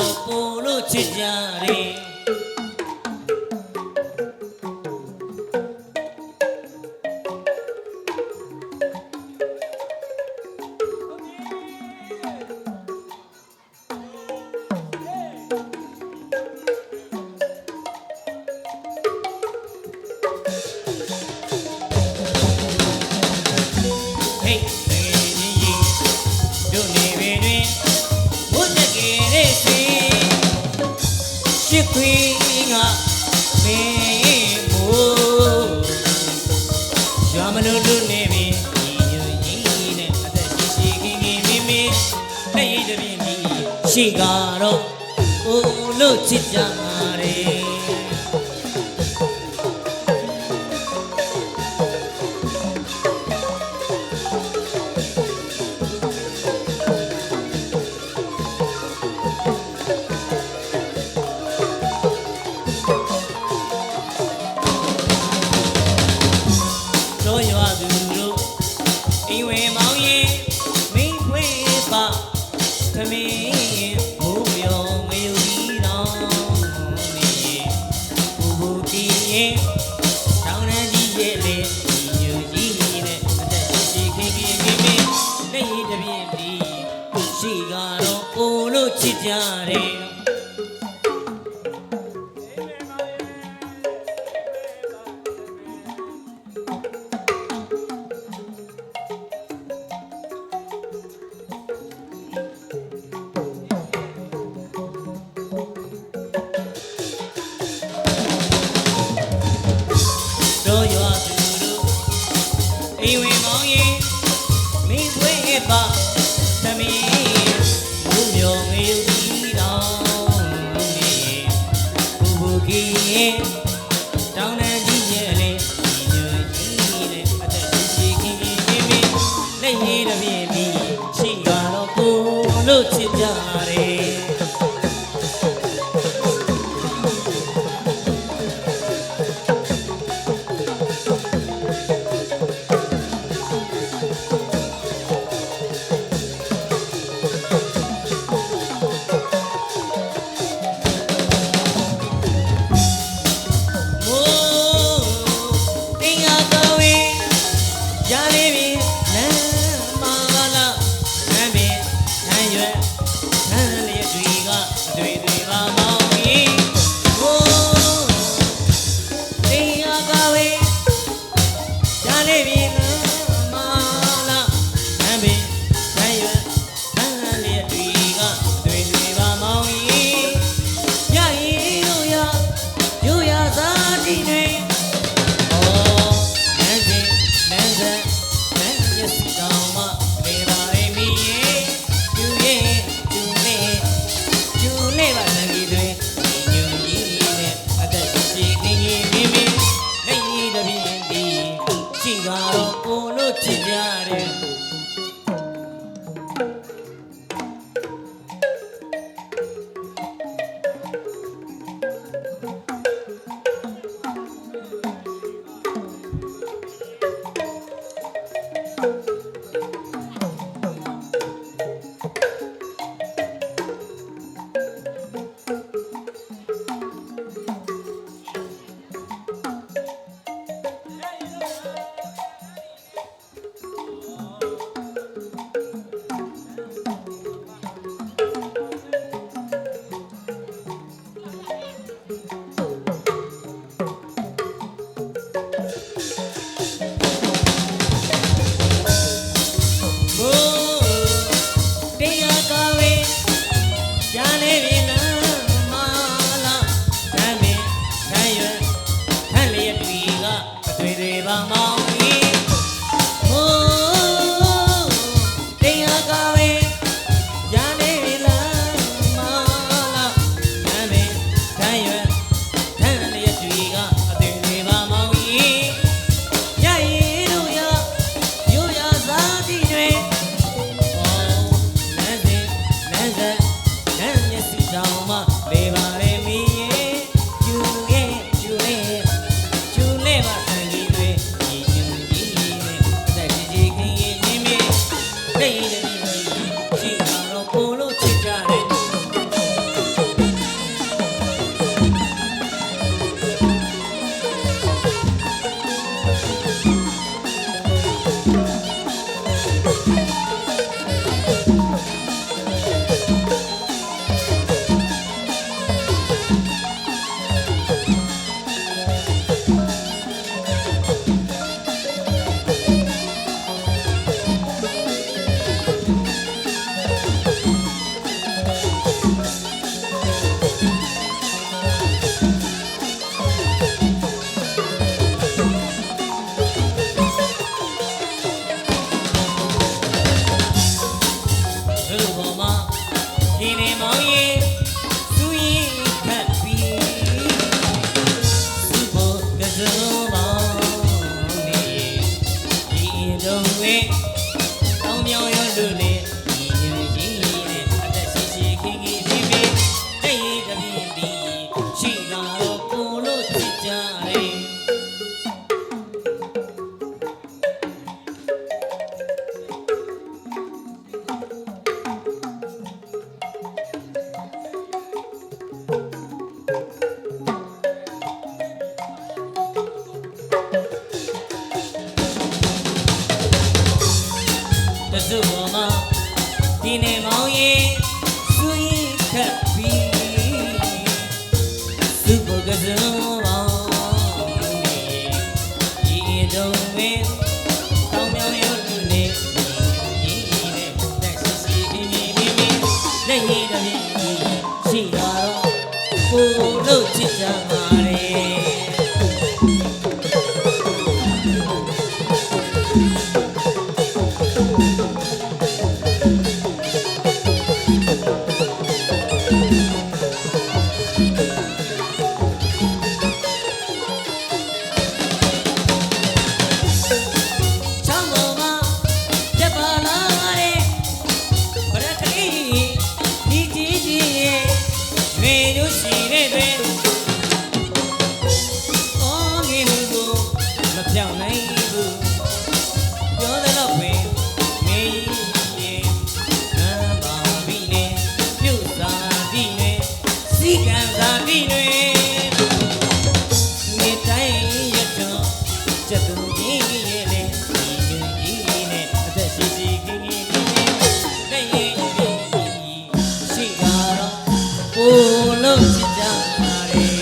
တော့ပို့လို့ချစ်ကြတယ်ခွေးငါမင်းမို့ရွာမလို့လို့နေပြီညူကြီးနဲ့အသက်ရှိရှိခင်ခင်မင်းမင်းတဲ့ရည်တပြင်းကြီးရှိကတော့ကိုလို့ချစ်ကြတယ်ချစ်ကြတယ်တို့ရွာသူတို့အိမ်ဝင်မောင်းရင်မိခွေးပါသမီးတောင်းနေကြီးရဲ့လေညူကြီးနဲ့အသက်ရှိရှိခင်ခင်မင်းလက်ရည်တပြင်းပြီးရှိကတော့ကိုလို့ချစ်ကြတယ်ချစ်ကြတယ် စုပေါင်းဒီတော့ဝင်းတောင်းမြောင်ရုပ်လူနေညီနဲ့လက်ရှိရှိမိမိလက်ရည်တည်းရှိတော့ကိုလို့ချစ်ကြပါလေပြောင်းနိုင်ဘူးပြောသလောက်ပဲမေးရင်အမ်းပါပြီလေပြုတ်စာပြီလေစီကံစာပြီလေမြေတိုင်းရတော့ချက်သူကြီးရဲ့လေဒီကြီးနဲ့အသက်ရှိရှိကြီးကြီးနဲ့ရဲ့ရှိတော့ကိုလုံးချစ်ကြတယ်